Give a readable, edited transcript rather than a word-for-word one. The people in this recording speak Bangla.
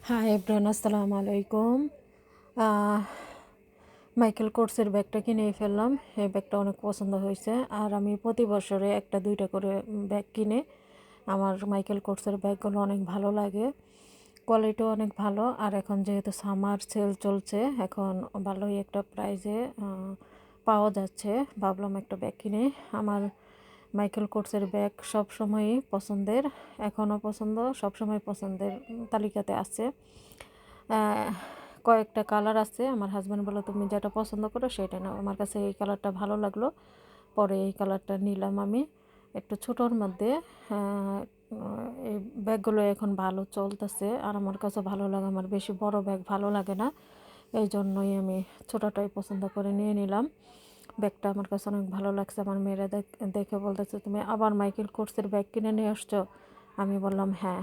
হাই এভরিওয়ান, আসসালামু আলাইকুম। আহ, মাইকেল কোর্সের ব্যাগটা কিনে ফেললাম। এই ব্যাগটা অনেক পছন্দ হয়েছে। আর আমি প্রতি বছরে একটা দুইটা করে ব্যাগ কিনে আমার মাইকেল কোর্সের ব্যাগগুলো অনেক ভালো লাগে, কোয়ালিটিও অনেক ভালো। আর এখন যেহেতু সামার সেল চলছে, এখন ভালোই একটা প্রাইজে পাওয়া যাচ্ছে। ভাবলাম একটা ব্যাগ কিনে। আমার মাইকেল কোর্সের ব্যাগ সবসময়ই পছন্দের, এখনও পছন্দ, সবসময় পছন্দের তালিকাতে আছে। আহ, কয়েকটা কালার আছে। আমার হাজব্যান্ড বললো তুমি যেটা পছন্দ করো সেটা নাও। আমার কাছে এই কালারটা ভালো লাগলো, পরে এই কালারটা নিলাম আমি। একটু ছোটোর মধ্যে। এই ব্যাগগুলো এখন ভালো চলতেছে আর আমার কাছে ভালো লাগে। আমার বেশি বড় ব্যাগ ভালো লাগে না, এই জন্যই আমি ছোটোটাই পছন্দ করে নিয়ে নিলাম। ব্যাগটা আমার কাছে অনেক ভালো লাগছে। আমার মেয়েরা দেখে বলতেছে তুমি আবার মাইকেল কোর্সের ব্যাগ কিনে নিয়ে আসছো। আমি বললাম হ্যাঁ,